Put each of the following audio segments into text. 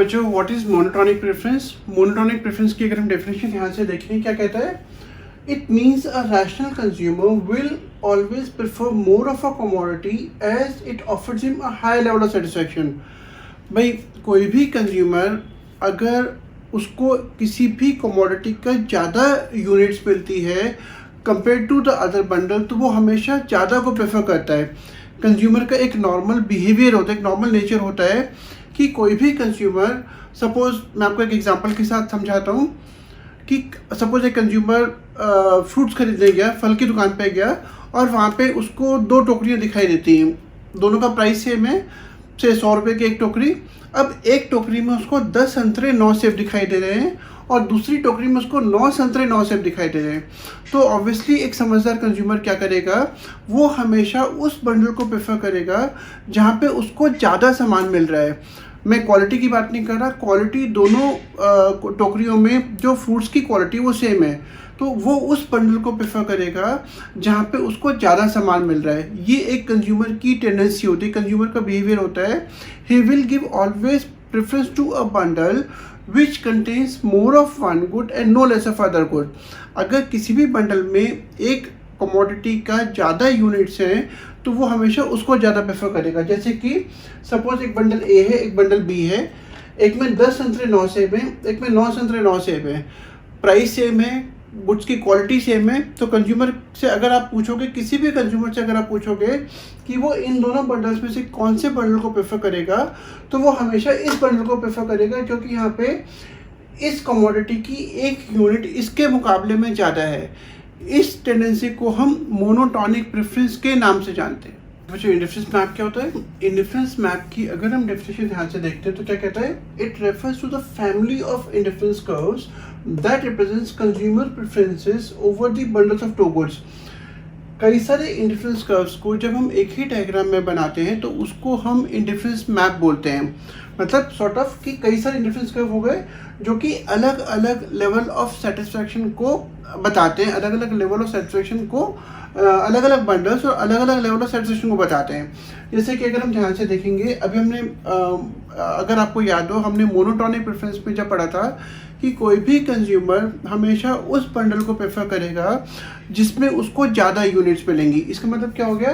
बच्चों what is monotonic preference. Monotonic preference की अगर हम डेफिनेशन ध्यान से देखें क्या कहता है, it means a rational consumer will always prefer more of a commodity as it offers him a high level of satisfaction। भाई कोई भी कंज्यूमर अगर उसको किसी भी कमोडिटी का ज़्यादा यूनिट्स मिलती है compare to the other bundle, तो वो हमेशा ज़्यादा को प्रेफर करता है। कंज्यूमर का एक नॉर्मल बिहेवियर होता है, एक नॉर्मल नेचर होता है कि कोई भी कंज्यूमर, सपोज मैं आपको एक एग्जांपल के साथ समझाता हूँ कि सपोज एक कंज्यूमर फ्रूट्स खरीदने गया, फल की दुकान पे गया और वहाँ पे उसको 2 टोकरियाँ दिखाई देती हैं, दोनों का प्राइस सेम है, से 100 रुपये की एक टोकरी। अब एक टोकरी में उसको 10 संतरे 9 सेब दिखाई दे रहे हैं और दूसरी टोकरी में उसको 9 संतरे 9 सेब दिखाई दे रहे हैं। तो ऑब्वियसली एक समझदार कंज्यूमर क्या करेगा, वो हमेशा उस बंडल को प्रेफर करेगा जहाँ पे उसको ज़्यादा सामान मिल रहा है। मैं क्वालिटी की बात नहीं कर रहा, क्वालिटी दोनों टोकरियों में जो फ्रूट्स की क्वालिटी वो सेम है, तो वो उस बंडल को प्रेफर करेगा जहाँ पे उसको ज़्यादा सामान मिल रहा है। ये एक कंज्यूमर की टेंडेंसी होती है, कंज्यूमर का बिहेवियर होता है। He will give always preference to a bundle which contains more of one good and no less of other good. अगर किसी भी बंडल में एक कमोडिटी का ज़्यादा यूनिट्स हैं तो वो हमेशा उसको ज़्यादा प्रेफर करेगा। जैसे कि सपोज एक बंडल ए है, एक बंडल बी है, एक में 10 संतरे 9 सेब हैं, एक में 9 संतरे 9 सेब हैं, प्राइस सेम है, गुड्स की क्वालिटी सेम है। तो कंज्यूमर से अगर आप पूछोगे, किसी भी कंज्यूमर से अगर आप पूछोगे कि वो इन दोनों बंडल्स में से कौन से बंडल को प्रेफर करेगा, तो वो हमेशा इस बंडल को प्रेफर करेगा क्योंकि यहाँ पे इस कमोडिटी की एक यूनिट इसके मुकाबले में ज़्यादा है। इस टेंडेंसी को हम मोनोटोनिक प्रेफरेंस के नाम से जानते हैं। बच्चों इंडिफरेंस मैप क्या होता है? इंडिफरेंस मैप की अगर हम डेफिनेशन ध्यान से देखते हैं तो क्या कहता है, it refers to the family of indifference curves that represents consumer preferences over the bundles of two goods. कई सारे इंडिफरेंस कर्व्स को जब हम एक ही डायग्राम में बनाते हैं तो उसको हम इंडिफरेंस मैप बोलते हैं। मतलब सॉर्ट ऑफ कि कई सारे इंडिफरेंस कर्व हो गए जो कि अलग अलग लेवल ऑफ सेटिस्फैक्शन को बताते हैं, अलग अलग लेवल ऑफ सेटिस्फैक्शन को, अलग अलग बंडल्स और अलग अलग लेवल ऑफ सेटिस्फैक्शन को बताते हैं। जैसे कि अगर हम ध्यान से देखेंगे, अभी हमने अगर आपको याद हो, हमने मोनोटोनिक प्रेफरेंस में जब पढ़ा था कि कोई भी कंज्यूमर हमेशा उस बंडल को प्रेफर करेगा जिसमें उसको ज़्यादा यूनिट्स मिलेंगी। इसका मतलब क्या हो गया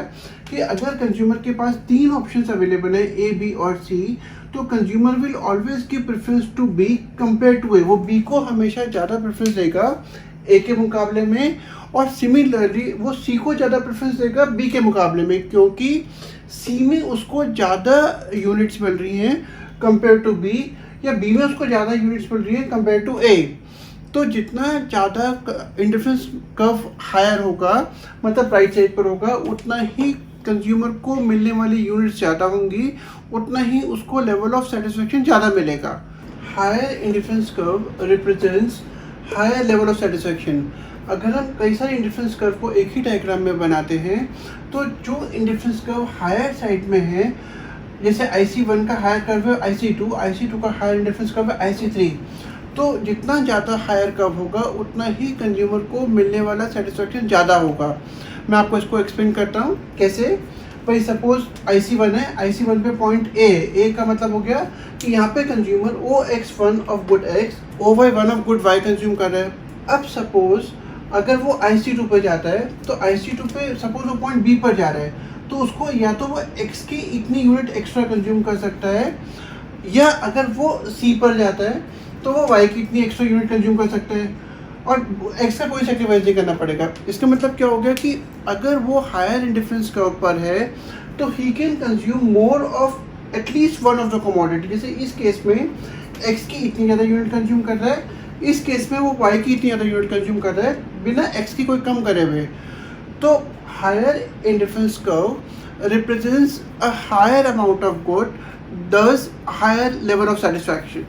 कि अगर कंज्यूमर के पास 3 ऑप्शंस अवेलेबल है, ए, बी और सी, तो consumer will always give preference to B compare to A. वो बी को हमेशा ज़्यादा प्रेफरेंस देगा ए के मुकाबले में, और सिमिलरली वो सी को ज़्यादा प्रेफरेंस देगा बी के मुकाबले में, क्योंकि सी में उसको ज़्यादा यूनिट्स मिल रही हैं कंपेयर टू बी, या बी में उसको ज़्यादा यूनिट्स मिल रही है कंपेयर टू ए। तो जितना ज़्यादा इंडिफरेंस कर्व हायर होगा, मतलब राइट साइड पर होगा, उतना ही कंज्यूमर को मिलने वाली यूनिट्स ज़्यादा होंगी, उतना ही उसको लेवल ऑफ सेटिस्फैक्शन ज़्यादा मिलेगा। Higher indifference curve represents higher level of satisfaction. अगर हम कई सारे इंडिफरेंस कर्व को एक ही डायग्राम में बनाते हैं तो जो इंडिफरेंस कर्व हायर साइड में है, जैसे IC1 का हायर कर्व है IC2, IC2 का हायर इंडिफरेंस कर्व है IC3, तो जितना ज़्यादा हायर कर्व होगा उतना ही कंज्यूमर को मिलने वाला सेटिस्फैक्शन ज़्यादा होगा। मैं आपको इसको एक्सप्लेन करता हूँ कैसे। भाई सपोज IC1 है, IC1 पे पॉइंट ए का मतलब हो गया कि यहाँ पे consumer OX1 of good X, OY1 of good Y consume कर रहा है। अब सपोज अगर वो IC2 पे जाता है तो IC2 पे सपोज वो पॉइंट B पर जा रहा है, तो उसको या तो वो X की इतनी यूनिट एक्स्ट्रा कंज्यूम कर सकता है, या अगर वो C पर जाता है तो वो Y की इतनी एक्स्ट्रा यूनिट कंज्यूम कर सकता है, और X का कोई सेक्रीफाइस नहीं करना पड़ेगा। इसका मतलब क्या हो गया कि अगर वो हायर इंडिफरेंस कर्व पर है तो he can consume more of at least one of the commodity. जैसे इस केस में X की इतनी ज़्यादा यूनिट कंज्यूम कर रहा है, इस केस में वो Y की इतनी ज़्यादा यूनिट कंज्यूम कर रहा है बिना X की कोई कम करे हुए। तो higher indifference curve represents a higher amount of good, thus higher level of satisfaction।